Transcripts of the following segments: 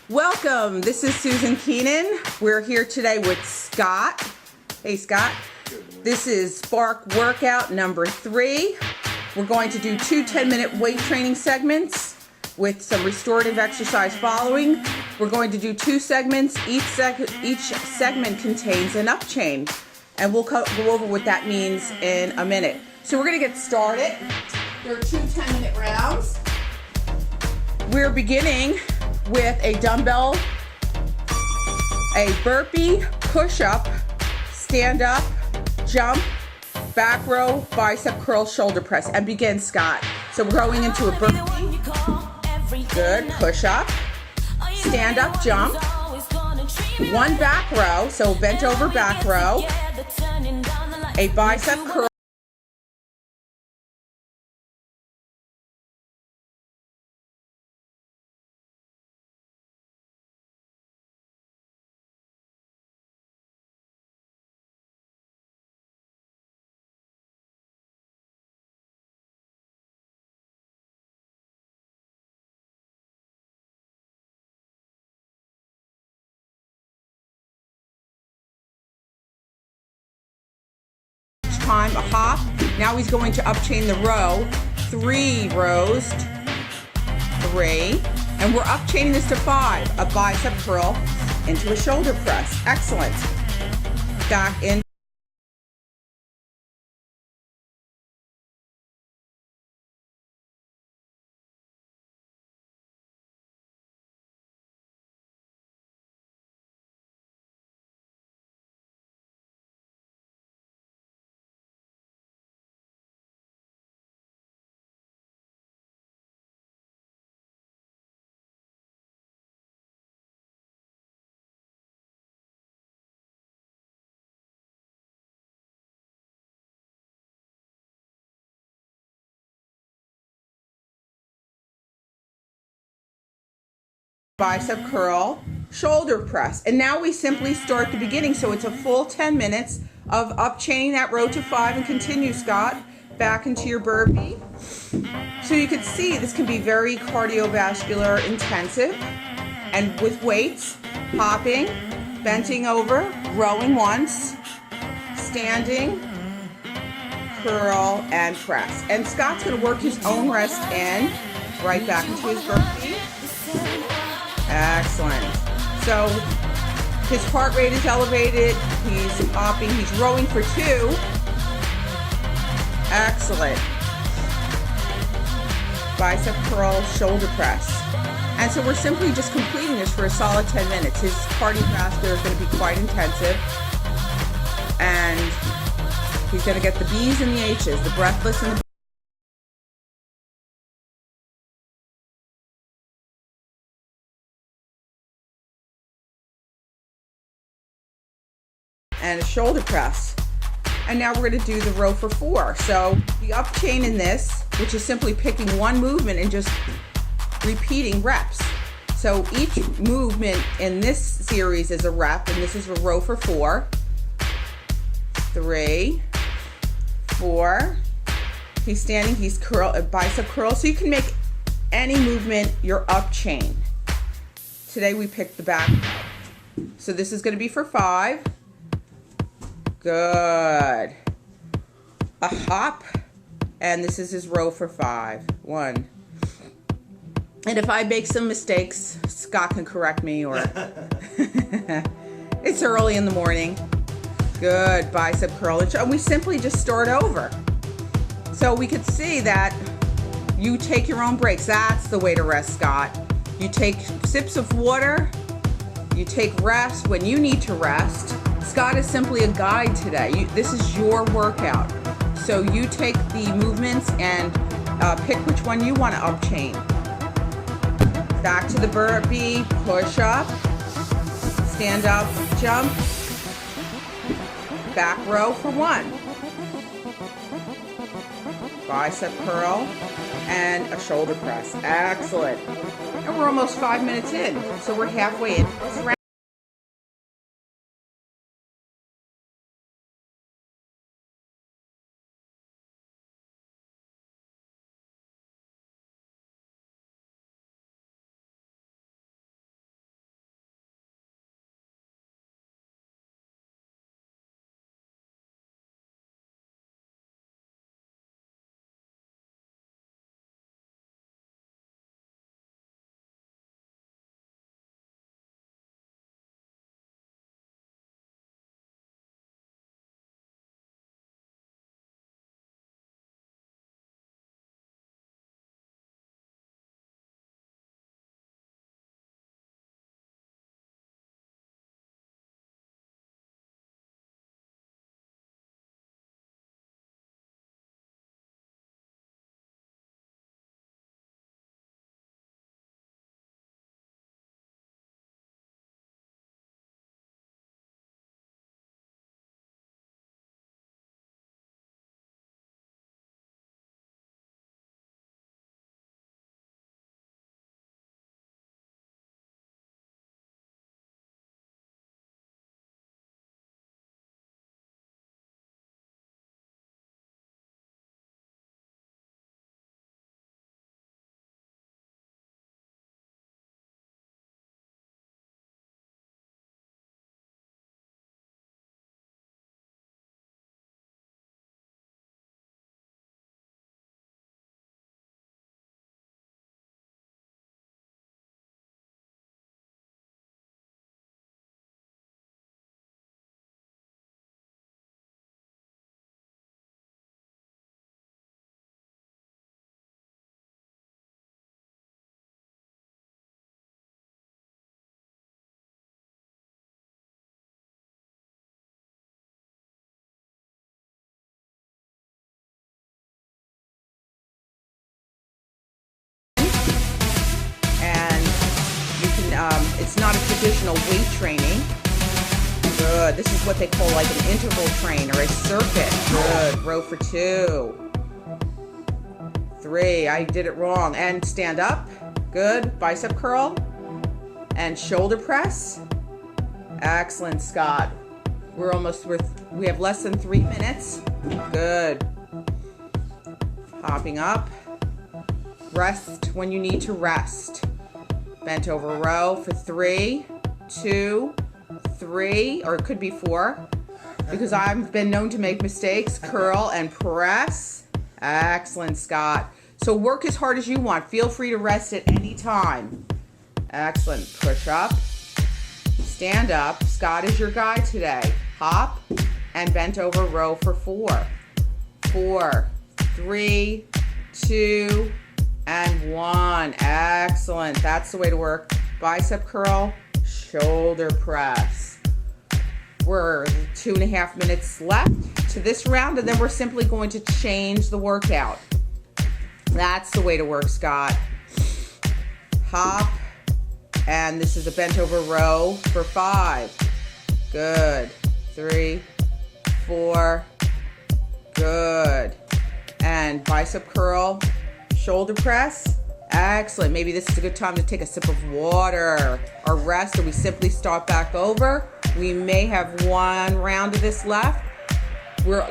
Welcome, this is Susan Keenan. We're here today with Scott. Hey Scott. This is Spark workout number 3. We're going to do 2 10-minute weight training segments with some restorative exercise following. We're going to do 2 segments. Each segment contains an up chain, and we'll go over what that means in a minute. So we're going to get started. There are 2 10-minute rounds. We're beginning with a dumbbell, a burpee, push-up, stand-up, jump, back row, bicep curl, shoulder press, and begin, Scott. So we're going into a burpee, good, push-up, stand-up, jump, 1 back row, so bent over back row, a bicep curl, time a hop. Now he's going to up chain the row, 3 rows, 3, and we're up chaining this to 5, a bicep curl into a shoulder press. Excellent. Back in. Bicep curl, shoulder press. And now we simply start the beginning. So it's a full 10 minutes of up chaining that row to 5 and continue, Scott, back into your burpee. So you can see this can be very cardiovascular intensive, and with weights, hopping, bending over, rowing once, standing, curl, and press. And Scott's going to work his own rest in, right back into his burpee. Excellent. So his heart rate is elevated, he's hopping, he's rowing for 2. Excellent. Bicep curl, shoulder press. And so we're simply just completing this for a solid 10 minutes. His cardiovascular is going to be quite intensive, and he's going to get the B's and the H's, the breathless and the and a shoulder press. And now we're going to do the row for 4. So the up chain in this, which is simply picking one movement and just repeating reps. So each movement in this series is a rep, and this is a row for 4. 3, 4. He's standing, he's curl, a bicep curl. So you can make any movement your up chain. Today we picked the back. So this is going to be for 5. Good. A hop, and this is his row for 5. 1. And if I make some mistakes, Scott can correct me, or it's early in the morning. Good. Bicep curl, and we simply just start over. So we could see that you take your own breaks. That's the way to rest, Scott. You take sips of water. You take rest when you need to rest. Scott is simply a guide today. This is your workout. So you take the movements and pick which one you want to up chain. Back to the burpee, push up, stand up, jump, back row for 1. Bicep curl and a shoulder press. Excellent. And we're almost 5 minutes in, so we're halfway in. It's not a traditional weight training. Good. This is what they call like an interval train or a circuit. Good. Row for 2. 3. I did it wrong. And stand up. Good. Bicep curl. And shoulder press. Excellent, Scott. We have less than 3 minutes. Good. Hopping up. Rest when you need to rest. Bent over row for 3, 2, 3, or it could be 4, because I've been known to make mistakes. Curl and press. Excellent, Scott. So work as hard as you want. Feel free to rest at any time. Excellent. Push up. Stand up. Scott is your guide today. Hop and bent over row for 4. 4, 3, 2, and 1. Excellent. That's the way to work. Bicep curl, shoulder press. We're 2.5 minutes left to this round, and then we're simply going to change the workout. That's the way to work, Scott. Hop, and this is a bent over row for 5. Good. 3, 4. Good. And bicep curl, shoulder press. Excellent. Maybe this is a good time to take a sip of water or rest, or we simply start back over. We may have 1 round of this left. We're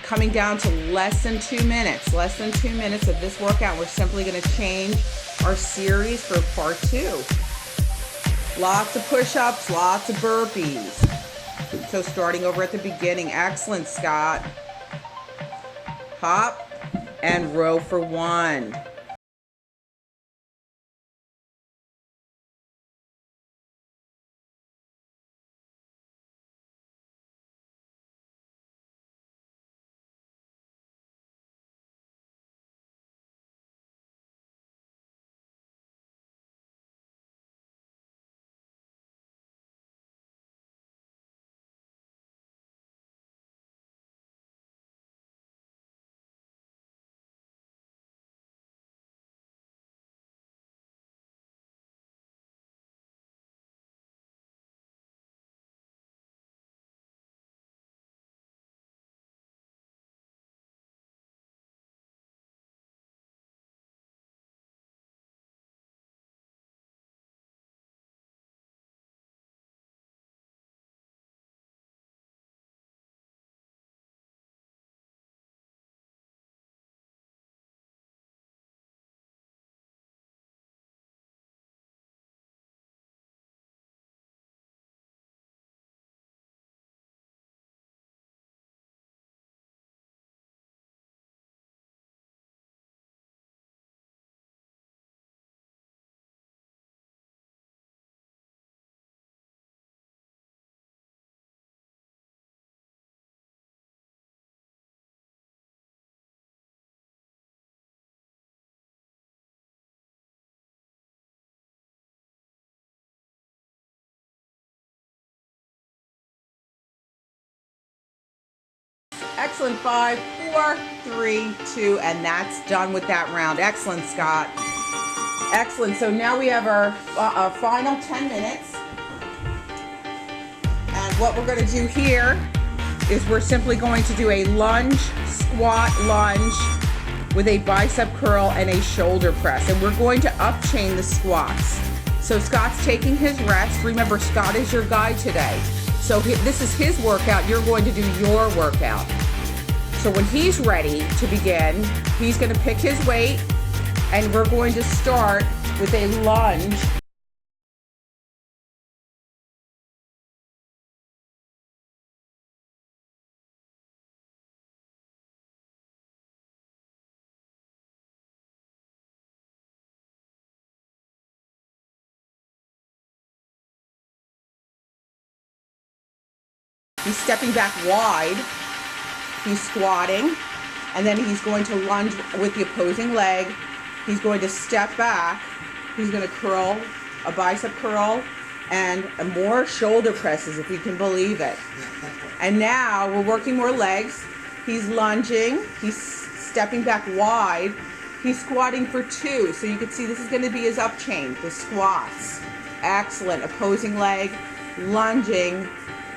coming down to less than 2 minutes. Less than 2 minutes of this workout. We're simply going to change our series for part 2. Lots of push-ups, lots of burpees. So starting over at the beginning. Excellent, Scott. Hop and row for 1. Excellent. 5, 4, 3, 2, and that's done with that round. Excellent, Scott. Excellent. So now we have our final 10 minutes. And what we're going to do here is we're simply going to do a lunge, squat, lunge with a bicep curl and a shoulder press. And we're going to up-chain the squats. So Scott's taking his rest. Remember, Scott is your guide today. So this is his workout. You're going to do your workout. So when he's ready to begin, he's going to pick his weight, and we're going to start with a lunge. He's stepping back wide. He's squatting, and then he's going to lunge with the opposing leg. He's going to step back. He's going to curl, a bicep curl, and more shoulder presses, if you can believe it. And now we're working more legs. He's lunging. He's stepping back wide. He's squatting for 2. So you can see this is going to be his up chain, the squats. Excellent. Opposing leg, lunging,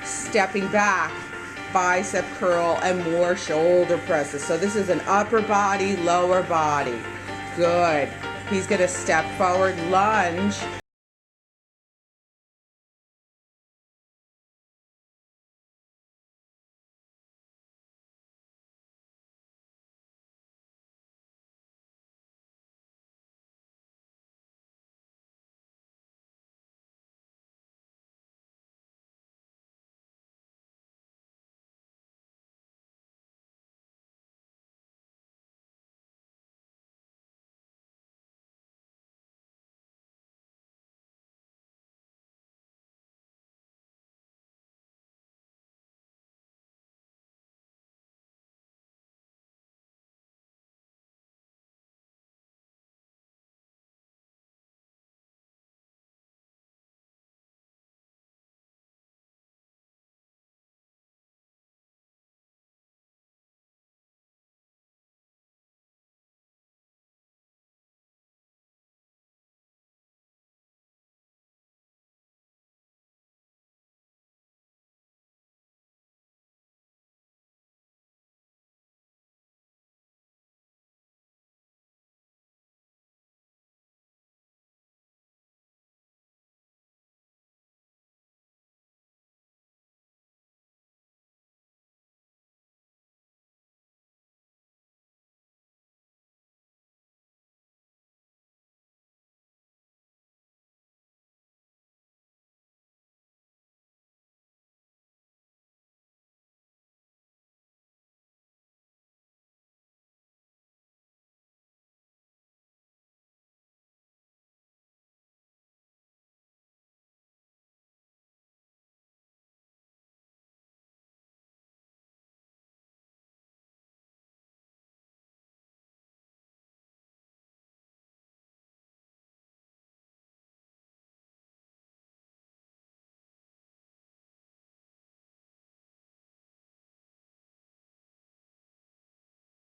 stepping back, bicep curl, and more shoulder presses. So this is an upper body, lower body. Good. He's going to step forward, lunge.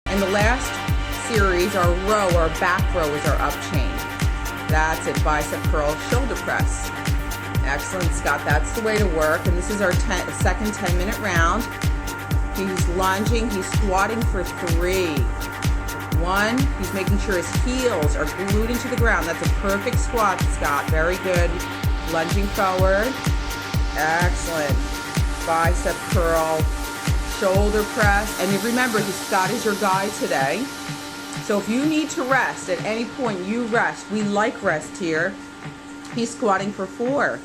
And the last series, our row, our back row, is our up chain. That's it, bicep curl, shoulder press. Excellent, Scott, that's the way to work. And this is our second 10-minute round. He's lunging, he's squatting for 3. 1, he's making sure his heels are glued into the ground. That's a perfect squat, Scott, very good. Lunging forward, excellent. Bicep curl, shoulder press, and remember, Scott is your guide today. So if you need to rest at any point, you rest. We like rest here. He's squatting for 4.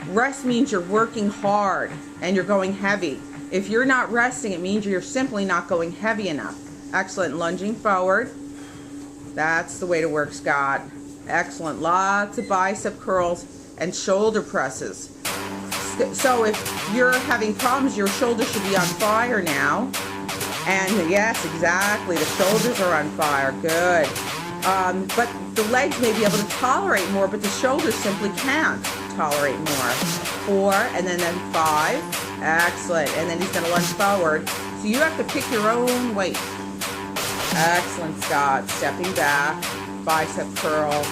Rest means you're working hard and you're going heavy. If you're not resting, it means you're simply not going heavy enough. Excellent. Lunging forward. That's the way to work, Scott. Excellent. Lots of bicep curls and shoulder presses. So if you're having problems, your shoulders should be on fire now. And yes, exactly, the shoulders are on fire. Good. But the legs may be able to tolerate more, but the shoulders simply can't tolerate more. 4, and then 5. Excellent. And then he's going to lunge forward. So you have to pick your own weight. Excellent, Scott. Stepping back, bicep curl.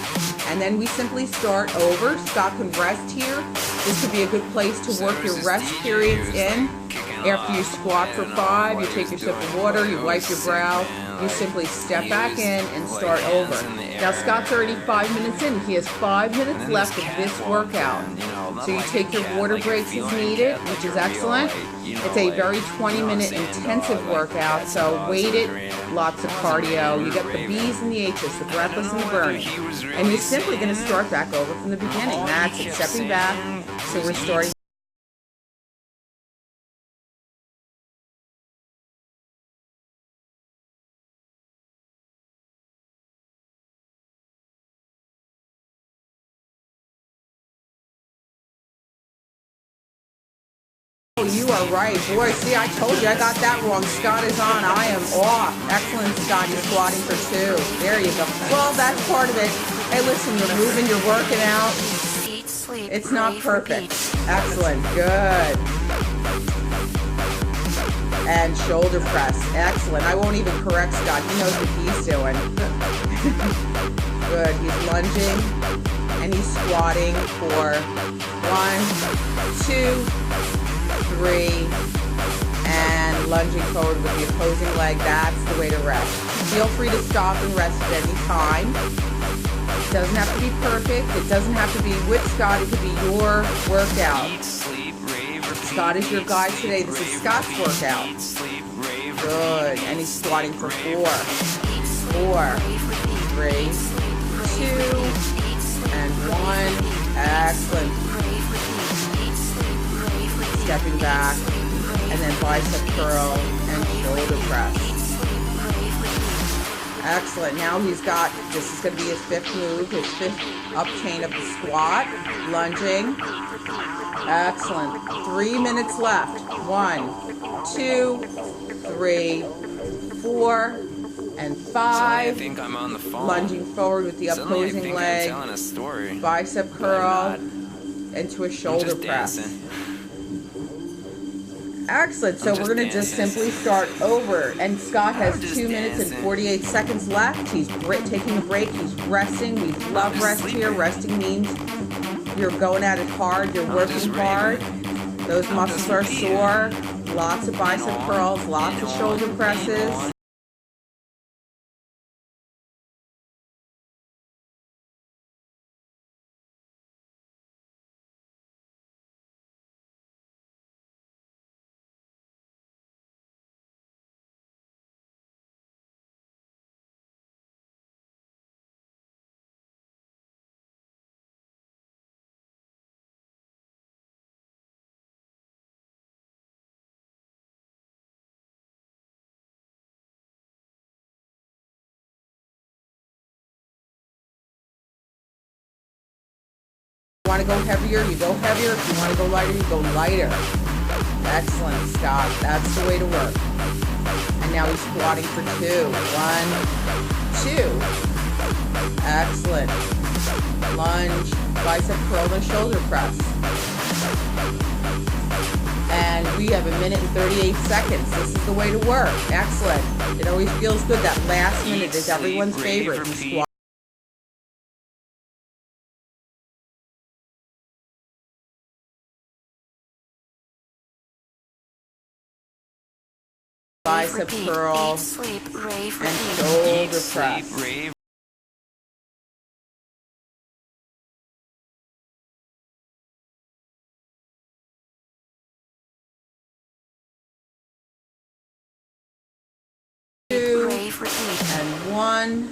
And then we simply start over. Scott can rest here. This could be a good place to work your rest periods in. After you squat for 5, you take your sip of water, you wipe your brow, you simply step back in and start over. Now Scott's already 5 minutes in. He has 5 minutes left of this workout. So you take your water breaks as needed, which is excellent. It's a very 20-minute intensive workout, so weighted, lots of cardio. You get the B's and the H's, the breathless and the burning. And you're simply going to start back over from the beginning. That's it, stepping back. So we're starting. You are right. Boy, see, I told you I got that wrong. Scott is on. I am off. Excellent, Scott. You're squatting for 2. There you go. Well, that's part of it. Hey, listen, you're moving, you're working out. It's not perfect. Excellent. Good. And shoulder press. Excellent. I won't even correct Scott. He knows what he's doing. Good. He's lunging. and he's squatting for 1, 2, 3, and lunging forward with the opposing leg. That's the way to rest. Feel free to stop and rest at any time. It doesn't have to be perfect. It doesn't have to be with Scott. It could be your workout. Scott is your guide today. This is Scott's workout. Good. And he's squatting for 4, 4, 3, 2, and 1. Excellent. Stepping back, and then bicep curl and shoulder press. Excellent. Now he's got, this is going to be his 5th move, his 5th up chain of the squat, lunging. Excellent. 3 minutes left. 1, 2, 3, 4, and 5. Lunging forward with the opposing leg. Bicep curl into a shoulder press. Excellent. So we're going to just simply start over. And Scott has 2 minutes and 48 seconds left. He's taking a break. He's resting. We love rest here. Resting means you're going at it hard. You're working hard. Those muscles are sore. Lots of bicep curls. Lots of shoulder presses. If you want to go heavier, you go heavier. If you want to go lighter, you go lighter. Excellent, Scott. That's the way to work. And now he's squatting for 2. 1, 2. Excellent. Lunge, bicep curl, and shoulder press. And we have 1 minute and 38 seconds. This is the way to work. Excellent. It always feels good. That last minute is everyone's favorite. You squat. Bicep curl and shoulder press. Two and 1.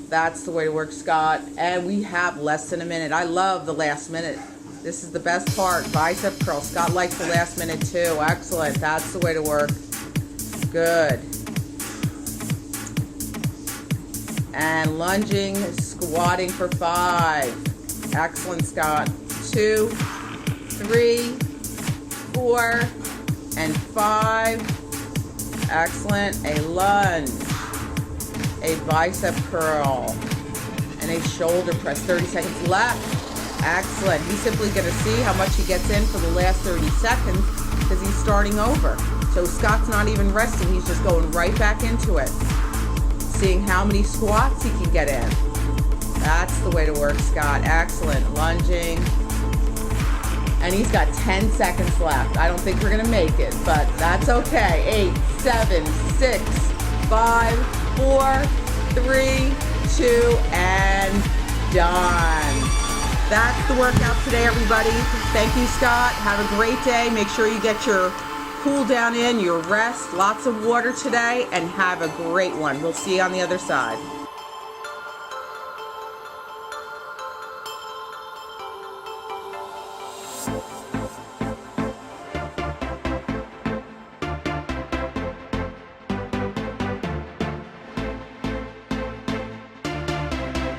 That's the way to work, Scott. And we have less than a minute. I love the last minute. This is the best part. Bicep curl. Scott likes the last minute too. Excellent. That's the way to work. Good. And lunging, squatting for 5. Excellent, Scott. 2, 3, 4, and 5. Excellent. A lunge, a bicep curl, and a shoulder press. 30 seconds left. Excellent. He's simply going to see how much he gets in for the last 30 seconds because he's starting over. So Scott's not even resting. He's just going right back into it. Seeing how many squats he can get in. That's the way to work, Scott. Excellent. Lunging. And he's got 10 seconds left. I don't think we're going to make it, but that's okay. 8, 7, 6, 5, 4, 3, 2, and done. That's the workout today, everybody. Thank you, Scott. Have a great day. Make sure you get your cool down in, your rest, lots of water today, and have a great one. We'll see you on the other side.